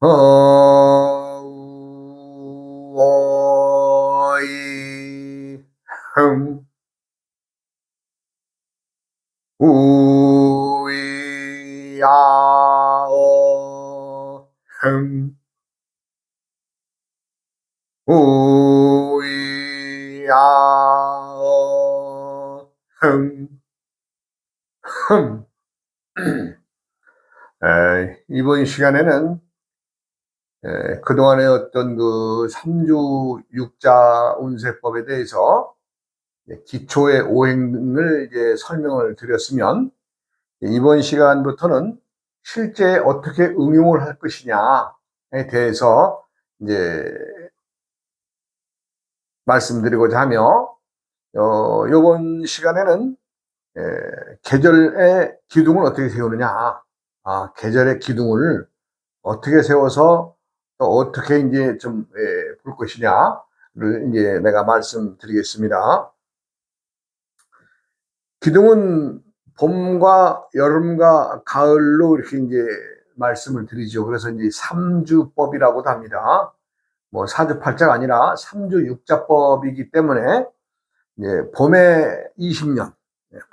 어이 흠 우이야어 흠 우이야어 흠 흠. 이번 시간에는 그동안의 어떤 그 삼주 육자 운세법에 대해서 기초의 오행을 이제 설명을 드렸으면, 이번 시간부터는 실제 어떻게 응용을 할 것이냐에 대해서 이제 말씀드리고자 하며, 이번 시간에는 계절의 기둥을 어떻게 세우느냐, 계절의 기둥을 어떻게 세워서 또 어떻게 이제 좀 볼 것이냐를 이제 내가 말씀드리겠습니다. 기둥은 봄과 여름과 가을로 이렇게 이제 말씀을 드리죠. 그래서 이제 삼주법이라고도 합니다. 뭐 사주팔자가 아니라 삼주육자법이기 때문에 이제 봄에 20년,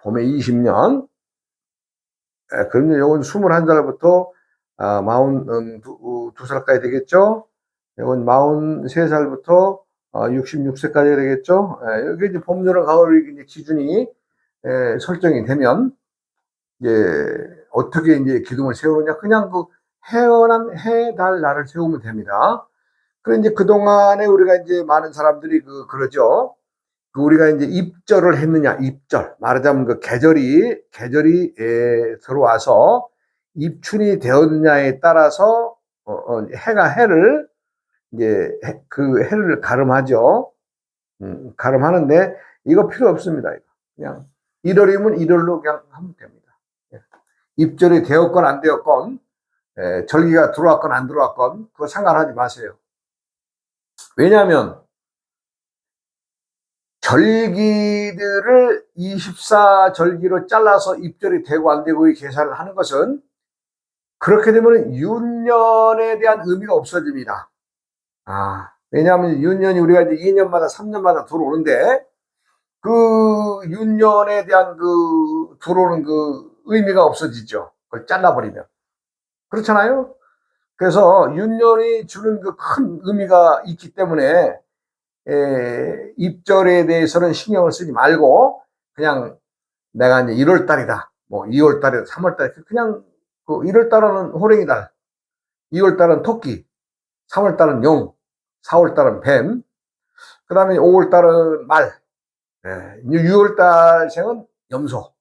봄에 20년, 그러면 요건 21살부터 42살까지 되겠죠. 이건 43살부터 66세까지 되겠죠. 여기 이제 봄, 여름, 가을 이제 기준이 설정이 되면, 이제 어떻게 이제 기둥을 세우느냐, 그냥 그 태어난 해, 달, 날을 세우면 됩니다. 그런데 이제 그동안에 우리가 이제 많은 사람들이 그러죠. 우리가 이제 입절을 했느냐, 입절. 말하자면 그 계절이 들어와서 입춘이 되었느냐에 따라서 해가 해를 이제 그 해를 가름하죠. 가름하는데 이거 필요 없습니다. 그냥 1월이면 1월로 그냥 하면 됩니다. 입절이 되었건 안 되었건, 절기가 들어왔건 안 들어왔건 그거 상관하지 마세요. 왜냐하면 절기들을 24절기로 잘라서 입절이 되고 안 되고의 계산을 하는 것은, 그렇게 되면 윤년에 대한 의미가 없어집니다. 왜냐하면 윤년이 우리가 이제 2년마다 3년마다 들어오는데, 그 윤년에 대한 그 들어오는 그 의미가 없어지죠. 그걸 잘라버리면. 그렇잖아요? 그래서 윤년이 주는 그 큰 의미가 있기 때문에 입절에 대해서는 신경을 쓰지 말고, 그냥 내가 이제 1월 달이다, 뭐 2월 달이다, 3월 달이다, 그냥 그 1월 달은 호랭이 달, 2월 달은 토끼, 3월 달은 용, 4월 달은 뱀, 그 다음에 5월 달은 말, 6월 달생은 염소,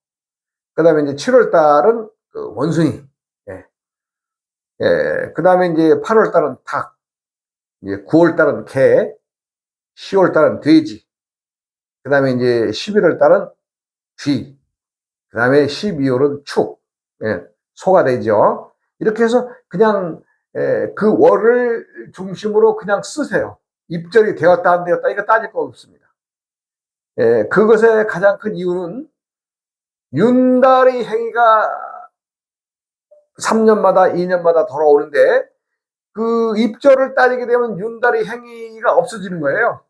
그 다음에 이제 7월 달은 그 원숭이, 그 다음에 이제 8월 달은 닭, 이제 9월 달은 개, 10월 달은 돼지, 그 다음에 이제 11월 달은 쥐, 그 다음에 12월은 축, 소가 되죠. 이렇게 해서 그냥 그 월을 중심으로 그냥 쓰세요. 입절이 되었다 안 되었다 이거 따질 거 없습니다. 그것의 가장 큰 이유는 윤달의 행위가 3년마다 2년마다 돌아오는데, 그 입절을 따지게 되면 윤달의 행위가 없어지는 거예요.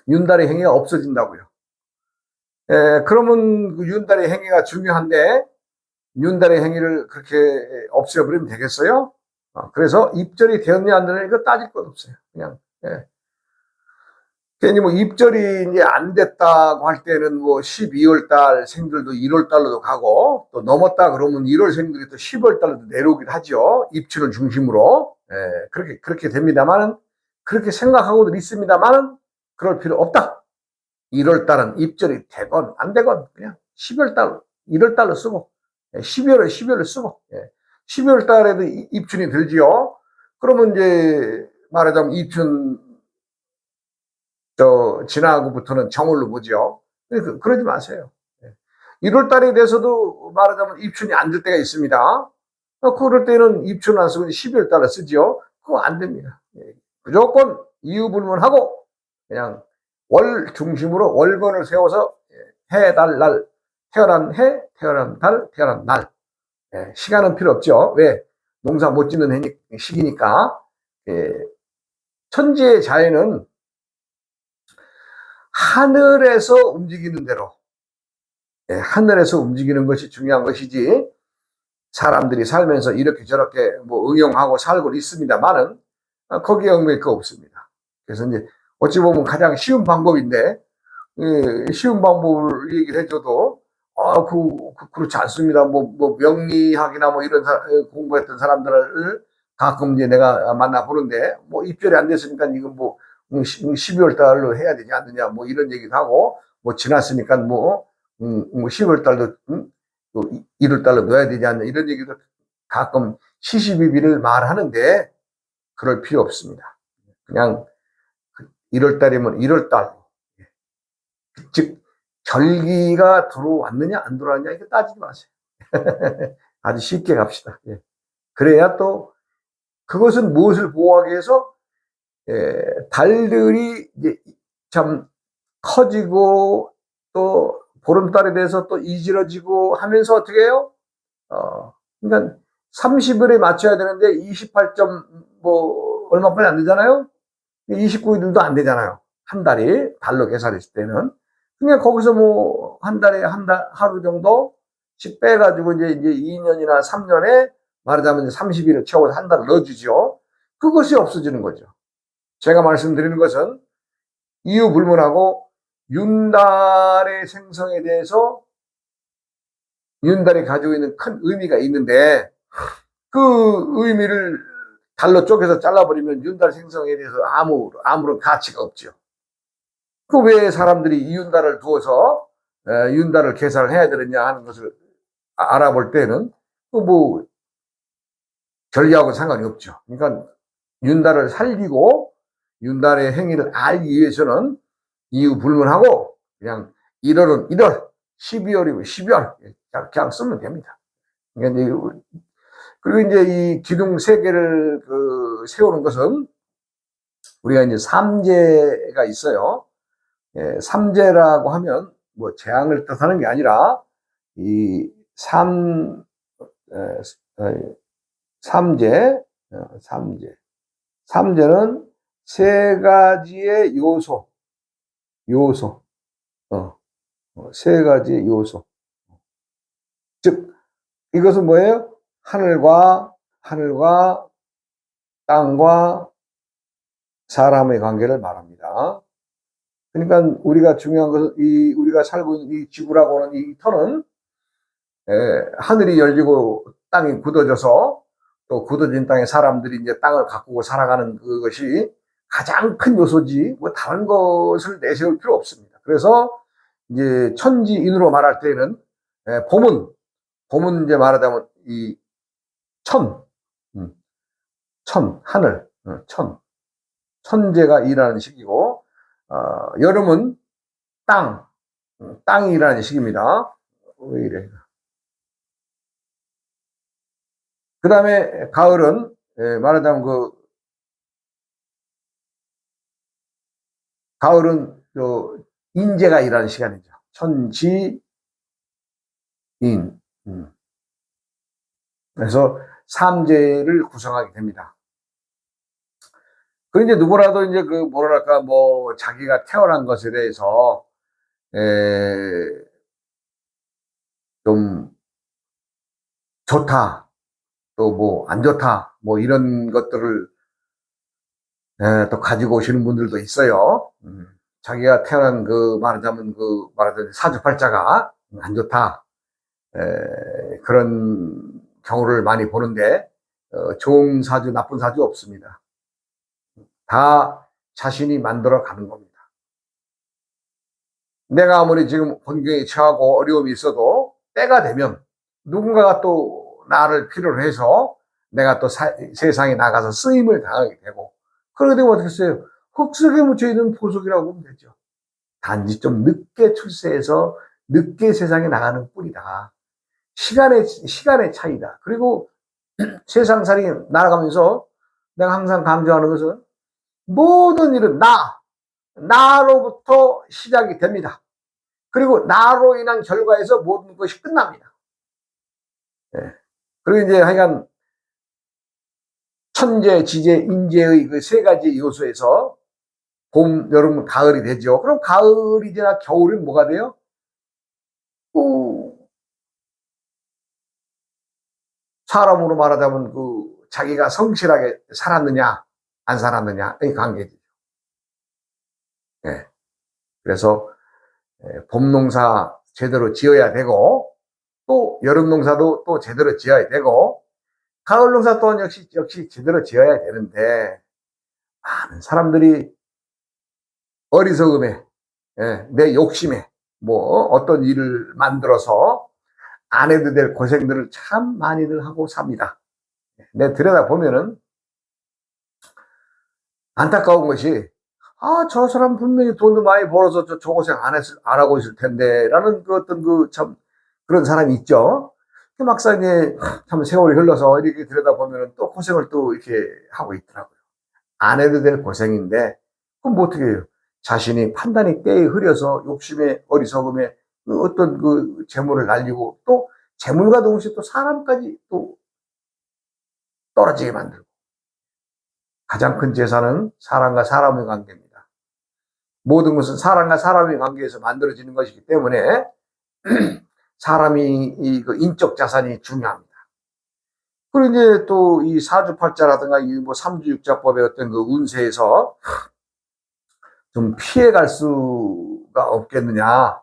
윤달의 행위가 없어진다고요. 그러면 그 윤달의 행위가 중요한데 윤달의 행위를 그렇게 없애버리면 되겠어요? 그래서 입절이 되었냐 안 되느냐 이거 따질 것 없어요. 그냥. 괜히 뭐 입절이 이제 안 됐다고 할 때는 뭐 12월 달 생들도 1월 달로도 가고, 또 넘었다 그러면 1월 생들이 또 10월 달로도 내려오기도 하죠. 입춘을 중심으로. 그렇게 됩니다만은, 그렇게 생각하고도 있습니다만은, 그럴 필요 없다. 1월 달은 입절이 되건 안 되건 그냥 10월 달, 1월 달로 쓰고, 12월에 12월로 쓰고, 12월 달에도 입춘이 들지요. 그러면 이제 말하자면 입춘 지나고부터는 정월로 보죠. 그러지 마세요. 1월 달에 돼서도 말하자면 입춘이 안 될 때가 있습니다. 그럴 때는 입춘 안 쓰고 12월 달에 쓰죠. 그거 안 됩니다. 무조건 이유 불문하고 그냥 월 중심으로 월건을 세워서 해, 달, 날, 태어난 해, 태어난 달, 태어난 날. 시간은 필요 없죠. 왜? 농사 못 짓는 시기니까, 예, 천지의 자연은 하늘에서 움직이는 대로, 예, 하늘에서 움직이는 것이 중요한 것이지, 사람들이 살면서 이렇게 저렇게 뭐 응용하고 살고 있습니다만은, 거기에 얽매일 거 없습니다. 그래서 이제 어찌 보면 가장 쉬운 방법인데, 예, 쉬운 방법을 얘기를 해줘도, 그렇지 않습니다. 뭐, 명리학이나 뭐 이런 공부했던 사람들을 가끔 이제 내가 만나보는데, 뭐, 입절이 안 됐으니까 이건 뭐, 12월 달로 해야 되지 않느냐, 뭐 이런 얘기도 하고, 뭐, 지났으니까 뭐, 12월 달도, 또 1월 달로 넣어야 되지 않느냐, 이런 얘기도 가끔 시시비비를 말하는데, 그럴 필요 없습니다. 그냥 1월 달이면 1월 달, 즉 절기가 들어왔느냐 안 들어왔느냐 이거 따지지 마세요. 아주 쉽게 갑시다. 예. 그래야 또 그것은 무엇을 보호하기 위해서, 달들이 이제 참 커지고 또 보름달에 대해서 또 이질러지고 하면서 어떻게 해요? 그러니까 30일에 맞춰야 되는데 28점 뭐 얼마뿐이 안 되잖아요. 29일도 안 되잖아요. 한 달이 달로 계산했을 때는. 그러니까 거기서 뭐 한 달에 하루 정도씩 빼가지고 이제 2년이나 3년에 말하자면 30일을 채워서 한 달을 넣어주죠. 그것이 없어지는 거죠. 제가 말씀드리는 것은 이유불문하고 윤달의 생성에 대해서 윤달이 가지고 있는 큰 의미가 있는데, 그 의미를 달로 쪼개서 잘라버리면 윤달 생성에 대해서 아무런 가치가 없죠. 그 왜 사람들이 이 윤달을 두어서 윤달을 계산을 해야 되느냐 하는 것을 알아볼 때는 뭐 전리하고 상관이 없죠. 그러니까 윤달을 살리고 윤달의 행위를 알기 위해서는 이유 불문하고 그냥 1월은 1월, 12월이면 12월 그냥 쓰면 됩니다. 그러니까 그리고 이제 이 기둥 세 개를 세우는 것은 우리가 이제 삼재가 있어요. 예, 삼재라고 하면 뭐 재앙을 뜻하는 게 아니라 이 삼재, 삼재는 세 가지의 요소, 세 가지의 요소. 즉, 이것은 뭐예요? 하늘과 땅과 사람의 관계를 말합니다. 그러니까 우리가 중요한 것은 우리가 살고 있는 이 지구라고 하는 이 터는, 하늘이 열리고 땅이 굳어져서 또 굳어진 땅에 사람들이 이제 땅을 가꾸고 살아가는 그것이 가장 큰 요소지, 뭐 다른 것을 내세울 필요 없습니다. 그래서 이제 천지인으로 말할 때는, 봄은 이제 말하자면 이 음, 하늘, 천재가 일하는 시기고, 여름은 땅이 일하는 시기입니다. 왜 이래? 그 다음에 가을은, 말하자면 가을은 인재가 일하는 시간이죠. 천지인. 그래서 삼재를 구성하게 됩니다. 그 이제 누구라도 이제 뭐랄까 뭐 자기가 태어난 것에 대해서 좀 좋다, 또 뭐 안 좋다, 뭐 이런 것들을 또 가지고 오시는 분들도 있어요. 자기가 태어난 말하자면 사주팔자가 안 좋다, 그런 경우를 많이 보는데, 좋은 사주, 나쁜 사주 없습니다. 다 자신이 만들어 가는 겁니다. 내가 아무리 지금 환경에 처하고 어려움이 있어도 때가 되면 누군가가 또 나를 필요로 해서 내가 또 세상에 나가서 쓰임을 당하게 되고, 그러게 되면 어떻게 했어요? 흙속에 묻혀있는 보석이라고 보면 되죠. 단지 좀 늦게 출세해서 늦게 세상에 나가는 뿐이다. 시간의 차이다. 그리고 세상살이 날아가면서 내가 항상 강조하는 것은 모든 일은 나로부터 시작이 됩니다. 그리고 나로 인한 결과에서 모든 것이 끝납니다. 예. 그리고 이제 하여간 천재, 지재, 인재의 그 세 가지 요소에서 봄, 여름, 가을이 되죠. 그럼 가을이 지나 겨울은 뭐가 돼요? 그 사람으로 말하자면 자기가 성실하게 살았느냐, 안 살았느냐의 관계죠. 예. 그래서 봄 농사 제대로 지어야 되고, 또 여름 농사도 또 제대로 지어야 되고, 가을 농사 또한 역시 제대로 지어야 되는데, 많은 사람들이 어리석음에, 내 욕심에, 뭐, 어떤 일을 만들어서 안 해도 될 고생들을 참 많이들 하고 삽니다. 내 들여다보면은 안타까운 것이, 저 사람 분명히 돈도 많이 벌어서 저 고생 안 하고 있을 텐데, 라는 참, 그런 사람이 있죠. 막상 이제 참 세월이 흘러서 이렇게 들여다보면은 또 고생을 또 이렇게 하고 있더라고요. 안 해도 될 고생인데, 그럼 뭐 어떻게 해요? 자신이 판단이 때에 흐려서 욕심에 어리석음에 어떤 재물을 날리고 또 재물과 동시에 또 사람까지 또 떨어지게 만들고. 가장 큰 재산은 사람과 사람의 관계입니다. 모든 것은 사람과 사람의 관계에서 만들어지는 것이기 때문에 사람이 인적 자산이 중요합니다. 그리고 이제 또 이 사주팔자라든가 이 뭐 삼주육자법의 어떤 운세에서 좀 피해갈 수가 없겠느냐,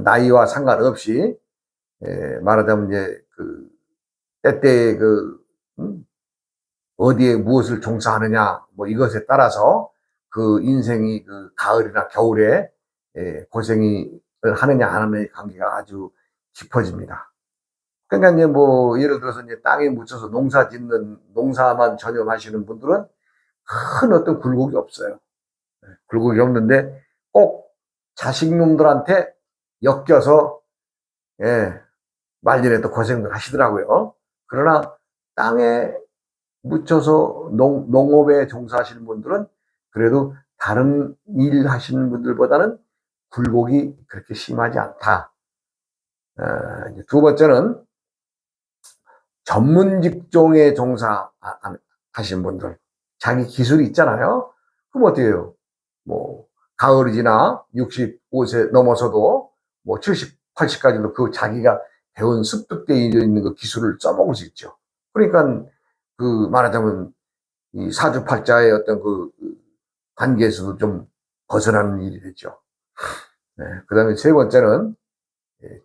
나이와 상관없이, 말하자면 이제 때때에 어디에 무엇을 종사하느냐, 뭐 이것에 따라서 인생이 가을이나 겨울에 고생을 하느냐 안 하느냐의 관계가 아주 깊어집니다. 그러니까 이제 뭐 예를 들어서 이제 땅에 묻혀서 농사만 전념하시는 분들은 큰 어떤 굴곡이 없어요. 굴곡이 없는데 꼭 자식놈들한테 엮여서 말년에 또 고생들 하시더라고요. 그러나 땅에 묻혀서 농업에 종사하시는 분들은 그래도 다른 일 하시는 분들보다는 굴곡이 그렇게 심하지 않다. 두 번째는 전문 직종에 종사하시는 분들, 자기 기술이 있잖아요. 그럼 어떻게 해요? 뭐 가을이 지나 65세 넘어서도 뭐 70, 80까지도 자기가 배운 습득되어 있는 기술을 써먹을 수 있죠. 그러니까 말하자면 이 사주팔자의 어떤 관계에서도 좀 벗어나는 일이 되죠. 그 다음에 세 번째는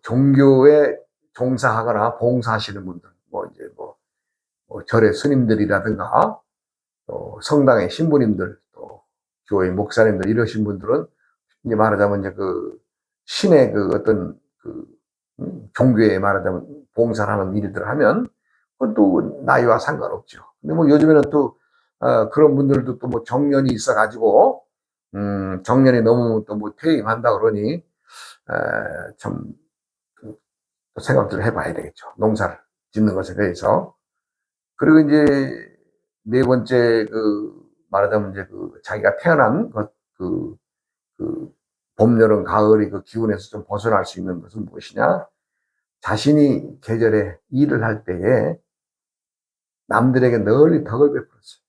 종교에 종사하거나 봉사하시는 분들, 뭐 이제 뭐 절의 스님들이라든가 또 성당의 신부님들, 또 교회 목사님들 이러신 분들은 이제 말하자면 이제 신의 어떤 종교에 말하자면 봉사를 하는 일들을 하면 그것도 나이와 상관없죠. 근데 뭐 요즘에는 또 그런 분들도 또 뭐 정년이 있어가지고 정년이 넘으면 또 뭐 퇴임한다 그러니 참 생각들을 해봐야 되겠죠. 농사를 짓는 것에 대해서. 그리고 이제 네 번째 말하자면 이제 자기가 태어난 봄, 여름, 가을의 기운에서 좀 벗어날 수 있는 것은 무엇이냐? 자신이 계절에 일을 할 때에 남들에게 널리 덕을 베풀었어요.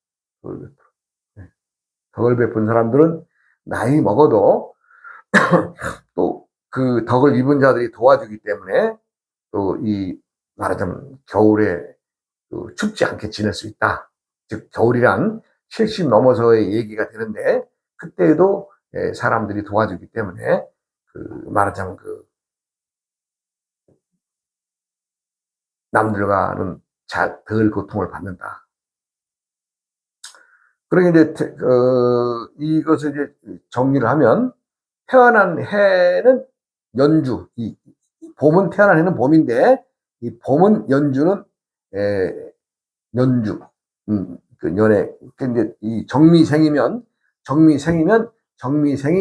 덕을 베풀어. 네. 덕을 베푼 사람들은 나이 먹어도 또 덕을 입은 자들이 도와주기 때문에 또 말하자면 겨울에 춥지 않게 지낼 수 있다. 즉 겨울이란 70 넘어서의 얘기가 되는데 그때에도 사람들이 도와주기 때문에 말하자면 남들과는 덜 고통을 받는다. 그러게 이제 이것을 이제 정리를 하면 태어난 해는 연주, 봄은 태어난 해는 봄인데 이 봄은 연주는 연주, 연애. 근데 이 정미생이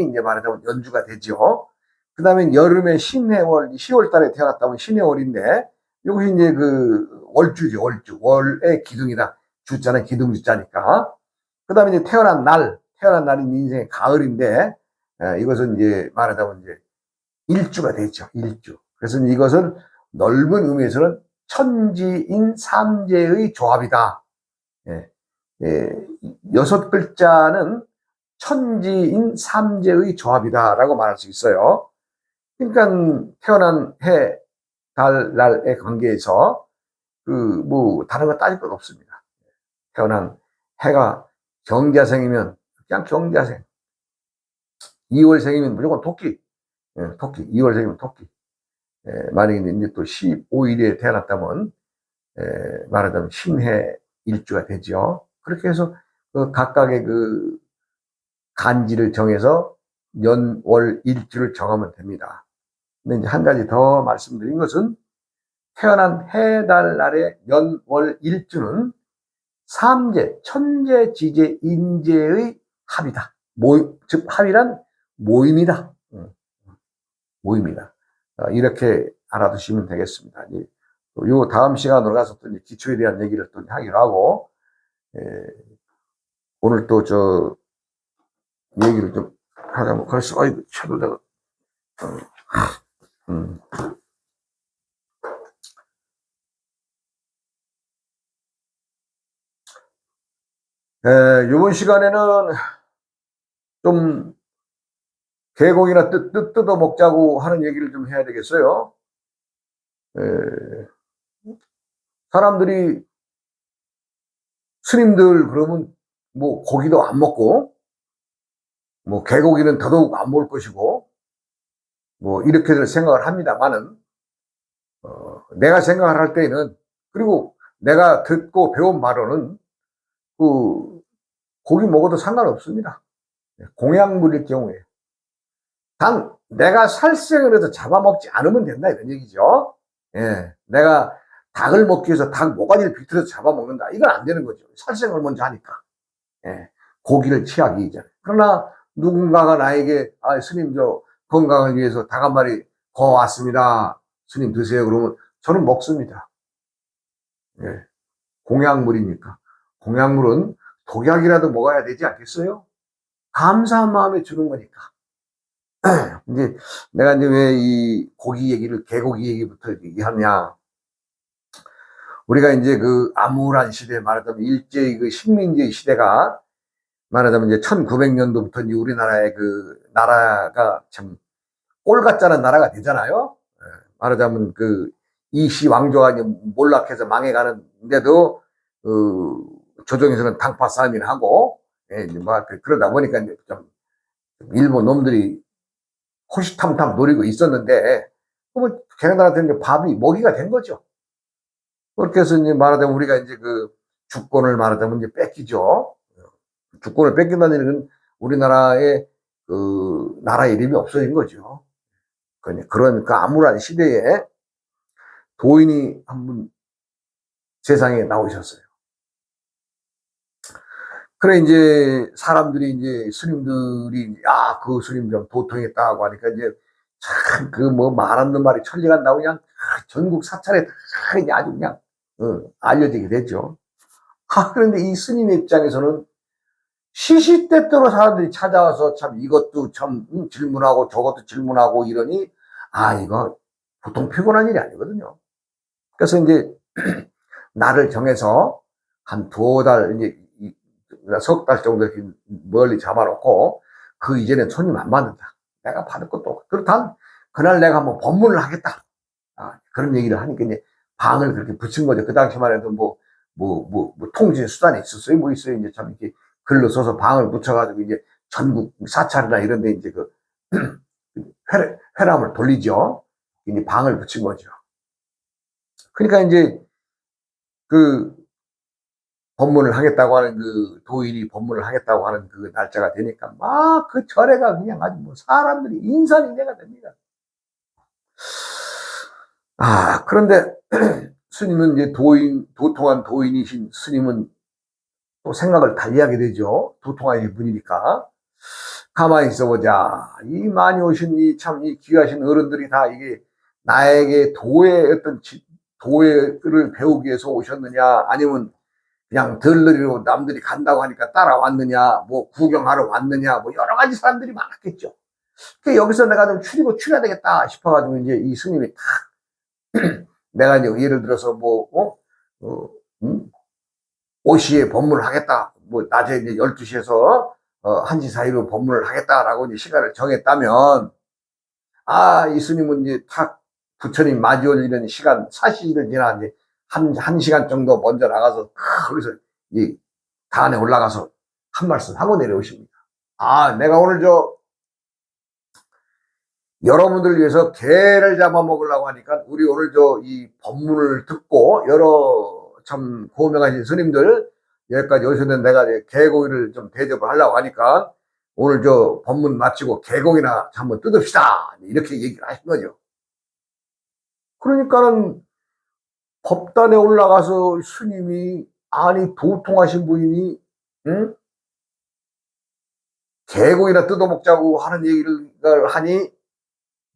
이제 말하자면 연주가 되죠. 그 다음에 여름에 신해월, 10월 달에 태어났다면 신해월인데, 이것이 이제 월주죠, 월주. 월의 기둥이다. 주자는 기둥 주자니까. 그 다음에 이제 태어난 날인 인생의 가을인데, 이것은 이제 말하자면 이제 일주가 되죠, 일주. 그래서 이것은 넓은 의미에서는 천지인 삼재의 조합이다. 예, 예, 6글자는 천지인 삼재의 조합이다라고 말할 수 있어요. 그러니까 태어난 해, 달, 날의 관계에서 다른 거 따질 것 없습니다. 태어난 해가 경자생이면 그냥 경자생, 2월생이면 무조건 토끼, 토끼, 2월생이면 토끼. 만약에 이제 또 15일에 태어났다면 말하자면 신해 일주가 되죠. 그렇게 해서 그 각각의 그 간지를 정해서 연, 월, 일주를 정하면 됩니다. 근데 이제 한 가지 더 말씀드린 것은 태어난 해, 달, 날의 연, 월, 일주는 삼재, 천재, 지재, 인재의 합이다. 즉 합이란 모임이다. 모임이다. 이렇게 알아두시면 되겠습니다. 요 다음 시간으로 가서 또 기초에 대한 얘기를 또 하기로 하고, 오늘 또 얘기를 좀 하자면, 그래서, 차도 내가, 요번 시간에는 좀 계곡이나 뜯어 먹자고 하는 얘기를 좀 해야 되겠어요. 사람들이, 스님들 그러면 뭐 고기도 안 먹고, 뭐 개고기는 더더욱 안 먹을 것이고, 뭐 이렇게들 생각을 합니다만은, 내가 생각을 할 때에는, 그리고 내가 듣고 배운 바로는 고기 먹어도 상관없습니다. 공약물일 경우에. 단 내가 살생을 해서 잡아먹지 않으면 된다 이런 얘기죠. 내가 닭을 먹기 위해서 닭 모가지를 비틀어서 잡아먹는다, 이건 안 되는 거죠. 살생을 먼저 하니까. 고기를 취하기 이전에. 그러나 누군가가 나에게 스님 저 건강을 위해서 닭 한 마리 구워왔습니다, 스님 드세요, 그러면 저는 먹습니다. 공약물이니까. 공약물은 독약이라도 먹어야 되지 않겠어요? 감사한 마음에 주는 거니까. 이제 내가 이제 왜 이 고기 얘기를, 개고기 얘기부터 얘기하냐. 우리가 이제 그 암울한 시대, 말하자면 일제의 그 식민지 시대가 말하자면 이제 1900년도부터 이제 우리나라의 그 나라가 참 꼴 같자는 나라가 되잖아요. 말하자면 그 이시 왕조가 이제 몰락해서 망해가는데도 조정에서는 당파 싸움이나 하고, 이제 그러다 보니까 이제 좀 일본 놈들이 호시탐탐 노리고 있었는데, 그러면 걔네들한테 밥이 먹이가 된 거죠. 그렇게 해서 이제 말하자면 우리가 이제 그 주권을 말하자면 이제 뺏기죠. 주권을 뺏긴다는 얘기는 우리나라의 그 나라 이름이 없어진 거죠. 그러니까 암울한 시대에 도인이 한 분 세상에 나오셨어요. 그래 이제 사람들이 이제 스님들이 그 스님 좀 도통했다고 하니까 이제 참 그 뭐 말 없는 말이 천리간다고 그냥 전국 사찰에 다 아주 그냥 알려지게 됐죠. 그런데 이 스님 입장에서는 시시때때로 사람들이 찾아와서 참 이것도 참 질문하고 저것도 질문하고 이러니 이거 보통 피곤한 일이 아니거든요. 그래서 이제 날을 정해서 한 2달, 이제 석 달 정도 이렇게 멀리 잡아놓고 그 이전에 손님 안 받는다, 내가 받을 것도 없고, 그렇다면 그날 내가 뭐 법문을 하겠다, 그런 얘기를 하니까 이제 방을 그렇게 붙인 거죠. 그 당시만 해도 통신 수단이 있었어요. 뭐 있어요. 이제 참 이렇게 글로 써서 방을 붙여가지고 이제 전국 사찰이나 이런 데 이제 그 회람을 돌리죠. 이제 방을 붙인 거죠. 그러니까 이제 그 법문을 하겠다고 하는 그 도인이 법문을 하겠다고 하는 그 날짜가 되니까 막 그 절에가 그냥 아주 뭐 사람들이 인산인해가 됩니다. 그런데 스님은 이제 도통한 도인이신 스님은 또 생각을 달리하게 되죠. 도통하신 분이니까. 가만히 있어보자. 이 많이 오신 이 귀하신 어른들이 다 이게 나에게 도회를 배우기 위해서 오셨느냐, 아니면 그냥 들러리로 남들이 간다고 하니까 따라왔느냐, 뭐 구경하러 왔느냐, 뭐 여러 가지 사람들이 많았겠죠. 여기서 내가 좀 추려야 되겠다 싶어가지고 이제 이 스님이 탁 내가 이제 예를 들어서 뭐, 어, 음? 5시에 법문을 하겠다. 뭐, 낮에 이제 12시에서 1시 사이로 법문을 하겠다라고 이제 시간을 정했다면, 아, 이 스님은 이제 탁 부처님 마주 올리는 시간, 4시를 지나 이제 한 시간 정도 먼저 나가서, 거기서 이 단에 올라가서 한 말씀 하고 내려오십니다. 아, 내가 오늘 여러분들 위해서 개를 잡아먹으려고 하니까 우리 오늘 이 법문을 듣고 여러 참 고명하신 스님들 여기까지 오셨는데 내가 개고기를 좀 대접을 하려고 하니까 오늘 법문 마치고 개고기나 한번 뜯읍시다. 이렇게 얘기를 하신 거죠. 그러니까는 법단에 올라가서 스님이 아니 도통하신 분이니 응? 개고기나 뜯어먹자고 하는 얘기를 하니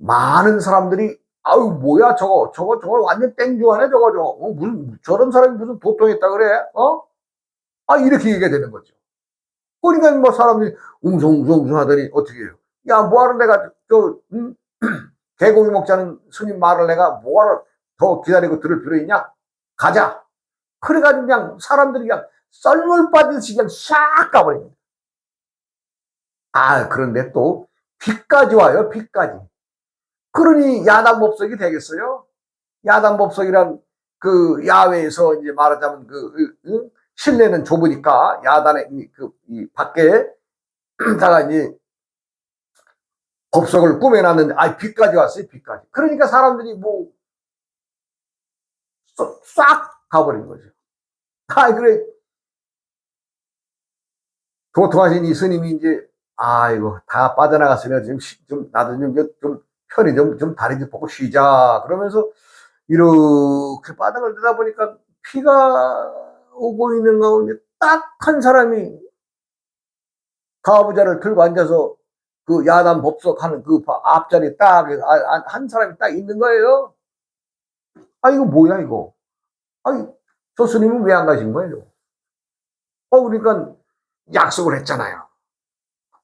많은 사람들이 아유 뭐야 저거 완전 땡중하네 저거 무슨 저런 사람이 무슨 도통했다 그래 이렇게 얘기가 되는 거죠. 그러니까 뭐 사람들이 웅성웅성 하더니 어떻게 해요? 야 뭐하러 내가 개고기 먹자는 스님 말을 내가 뭐하러 더 기다리고 들을 필요 있냐? 가자. 그래가지고 그냥 사람들이 그냥 썰물 빠지듯이 그냥 샥 가버립니다. 그런데 또 비까지 와요. 비까지. 그러니 야단법석이 되겠어요? 야단법석이란 그 야외에서 이제 말하자면 실내는 좁으니까 야단에 이 밖에다가 이제 법석을 꾸며놨는데 비까지 왔어요. 비까지. 그러니까 사람들이 뭐 싹 가버린 거죠. 그래 도통하신 이 스님이 이제 이거 다 빠져나갔으면 좀 나도 좀 편히 좀 다리 좀 보고 쉬자 그러면서 이렇게 바닥을 내다 보니까 피가 오고 있는 가운데 딱 한 사람이 가부좌를 들고 앉아서 그 야단 법석하는 그 앞자리에 딱 한 사람이 딱 있는 거예요. 이거 뭐야 이거? 저 스님은 왜 안 가신 거예요? 그러니까 약속을 했잖아요.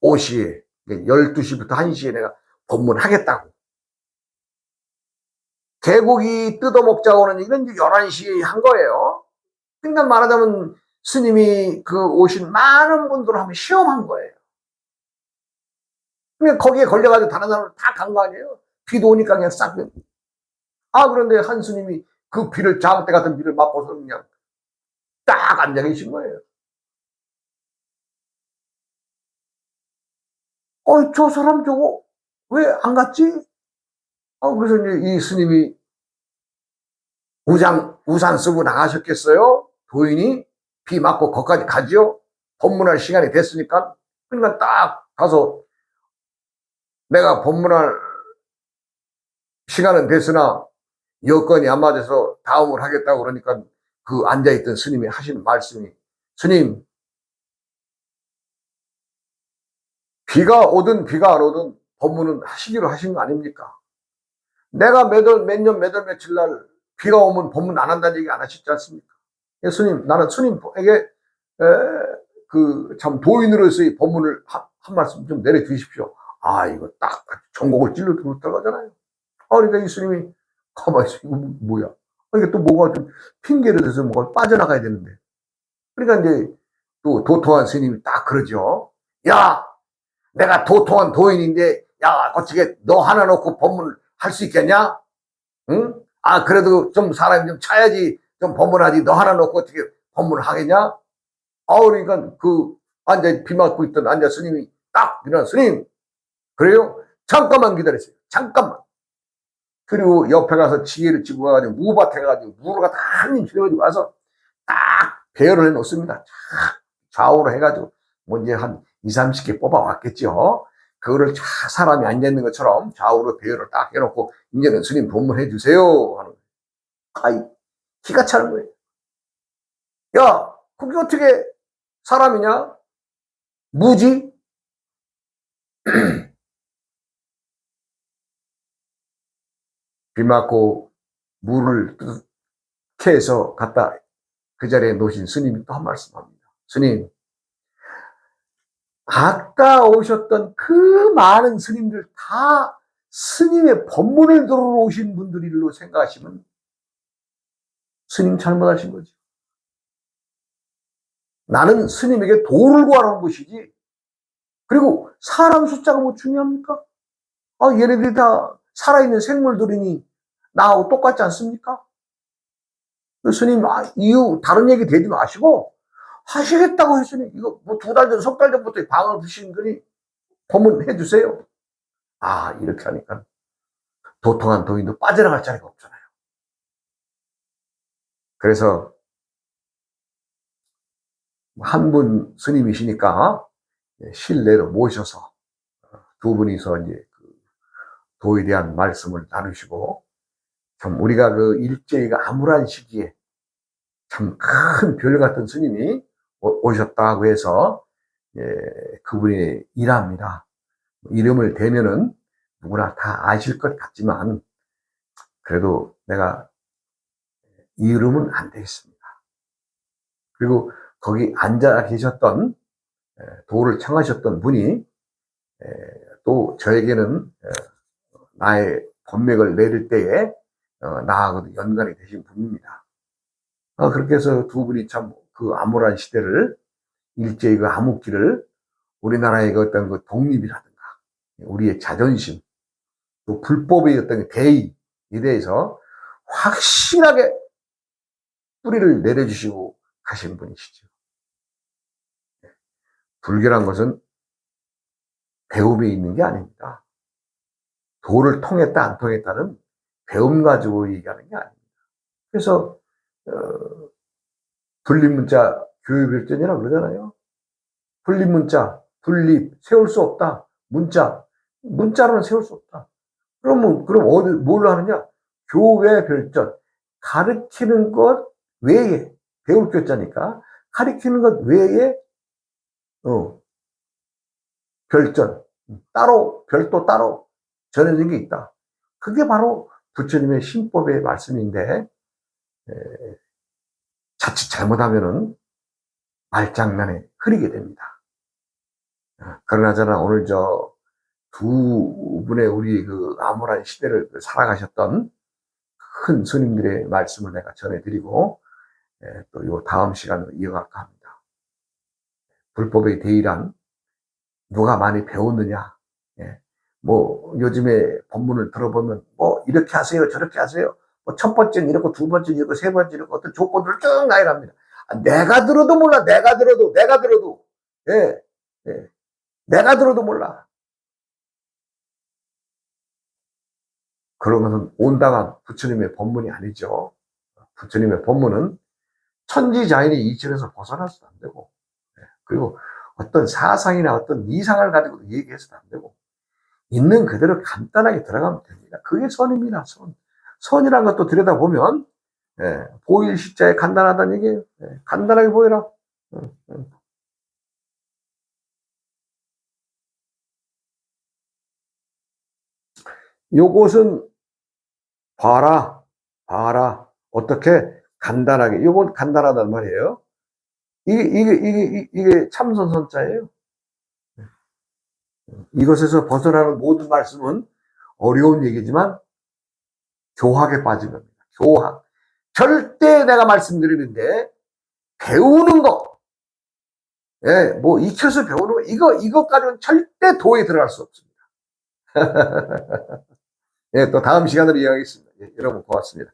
5시에 12시부터 1시에 내가 법문하겠다고. 개고기 뜯어먹자고는 이건 11시에 한 거예요. 그러니까 말하자면 스님이 오신 많은 분들을 한번 시험한 거예요. 그러니까 거기에 걸려가지고 다른 사람을 다 간 거 아니에요? 비도 오니까 그냥 싹. 그런데 한 스님이 그 비를, 장대 같은 비를 맞고서 그냥 딱 앉아 계신 거예요. 저 사람 저거 왜 안 갔지? 그래서 이제 이 스님이 우산 쓰고 나가셨겠어요? 도인이 비 맞고 거기까지 가죠? 법문할 시간이 됐으니까. 그러니까 딱 가서 내가 법문할 시간은 됐으나 여건이 안 맞아서 다음을 하겠다고 그러니까 그 앉아있던 스님이 하시는 말씀이 스님 비가 오든 비가 안 오든 법문은 하시기로 하신 거 아닙니까? 내가 몇 년 며칠 날 비가 오면 법문 안 한다는 얘기 안 하셨지 않습니까? 스님 나는 스님에게 참 도인으로서의 법문을 한 말씀 좀 내려주십시오. 이거 딱 전곡을 찔러 들어가잖아요. 그러니까 이 스님이 가만히 있어. 이거 뭐야? 이게 또 뭐가 좀 핑계를 대서 뭐가 빠져나가야 되는데. 그러니까 이제 또 도통한 스님이 딱 그러죠. 야, 내가 도통한 도인인데, 야, 어떻게 너 하나 놓고 법문을 할 수 있겠냐? 응? 그래도 좀 사람이 좀 차야지 좀 법문하지. 너 하나 놓고 어떻게 법문을 하겠냐? 그러니까 비 맞고 있던 앉아 스님이 딱 일어나 스님, 그래요? 잠깐만 기다리세요. 잠깐만. 그리고 옆에 가서 지혜를 지고 가가지고 무밭에 가가지고 무로가 다 한입 실어가지고 와서 딱 배열을 해놓습니다. 좌우로 해가지고 뭐 이제 한 2, 30개 뽑아왔겠죠. 그거를 사람이 앉아있는 것처럼 좌우로 배열을 딱 해놓고 이제는 스님 법문해 주세요 하는 기가 차는 거예요. 야, 그게 어떻게 사람이냐? 무지? 비 맞고 물을 캐서 갖다 그 자리에 놓으신 스님이 또 한 말씀합니다. 스님, 아까 오셨던 그 많은 스님들 다 스님의 법문을 들으러 오신 분들일로 생각하시면 스님 잘못하신 거지. 나는 스님에게 도를 구하러 온 것이지. 그리고 사람 숫자가 뭐 중요합니까? 얘네들이 다 살아있는 생물들이니 나하고 똑같지 않습니까? 스님, 이유 다른 얘기 되지 마시고 하시겠다고 했으니 이거 뭐 2달 전, 3달 전부터 방을 부신 거니 법문해 주세요. 이렇게 하니까 도통한 도인도 빠져나갈 자리가 없잖아요. 그래서 한 분 스님이시니까 실내로 모셔서 두 분이서 이제 도에 대한 말씀을 나누시고, 참 우리가 그 일제히가 암울한 시기에 참 큰 별 같은 스님이 오셨다고 해서 그분이 일합니다. 이름을 대면은 누구나 다 아실 것 같지만 그래도 내가 이 이름은 안 되겠습니다. 그리고 거기 앉아 계셨던 도를 청하셨던 분이 또 저에게는 나의 법맥을 내릴 때에 나하고도 연관이 되신 분입니다. 그렇게 해서 두 분이 참 그 암울한 시대를, 일제의 그 암흑기를 우리나라의 그 어떤 그 독립이라든가 우리의 자존심, 또 불법의 어떤 대의에 대해서 확실하게 뿌리를 내려주시고 가신 분이시죠. 불교란 것은 배움이 있는 게 아닙니다. 도를 통했다 안 통했다는 배움 가지고 얘기하는 게 아닙니다. 그래서 분립문자 교육일전이라고 그러잖아요. 분립문자, 분립, 세울 수 없다. 문자로는 세울 수 없다. 그럼 뭘로 하느냐? 교외 별전, 가르치는 것 외에, 배울 교자니까 가르치는 것 외에 별전, 별도 따로 전해진 게 있다. 그게 바로 부처님의 신법의 말씀인데, 자칫 잘못하면은 말장난에 흐리게 됩니다. 그러나저나 오늘 두 분의 우리 그 암울한 시대를 살아가셨던 큰 스님들의 말씀을 내가 전해드리고, 또 요 다음 시간으로 이어갈까 합니다. 불법의 대의란 누가 많이 배웠느냐? 뭐 요즘에 법문을 들어보면 뭐 이렇게 하세요, 저렇게 하세요. 뭐 첫 번째는 이렇고, 두 번째는 이렇고, 세 번째는 이렇고, 어떤 조건들을 쭉 나열합니다. 내가 들어도 몰라. 내가 들어도. 예, 예. 내가 들어도 몰라. 그런 것은 온당한 부처님의 법문이 아니죠. 부처님의 법문은 천지자연의 이치에서 벗어나서도 안 되고, 그리고 어떤 사상이나 어떤 이상을 가지고 얘기해서도 안 되고, 있는 그대로 간단하게 들어가면 됩니다. 그게 선입니다. 선이란 것도 들여다보면 보일 시자에 간단하다는 얘기예요. 간단하게 보여라. 요것은 봐라. 어떻게 간단하게. 요건 간단하단 말이에요. 이게 참선선자예요. 이것에서 벗어나는 모든 말씀은 어려운 얘기지만 교학에 빠진 겁니다. 교학. 절대 내가 말씀드리는데 배우는 거, 뭐 익혀서 배우는 거, 이것까지는 절대 도에 들어갈 수 없습니다. 또 다음 시간으로 이어가겠습니다. 여러분 고맙습니다.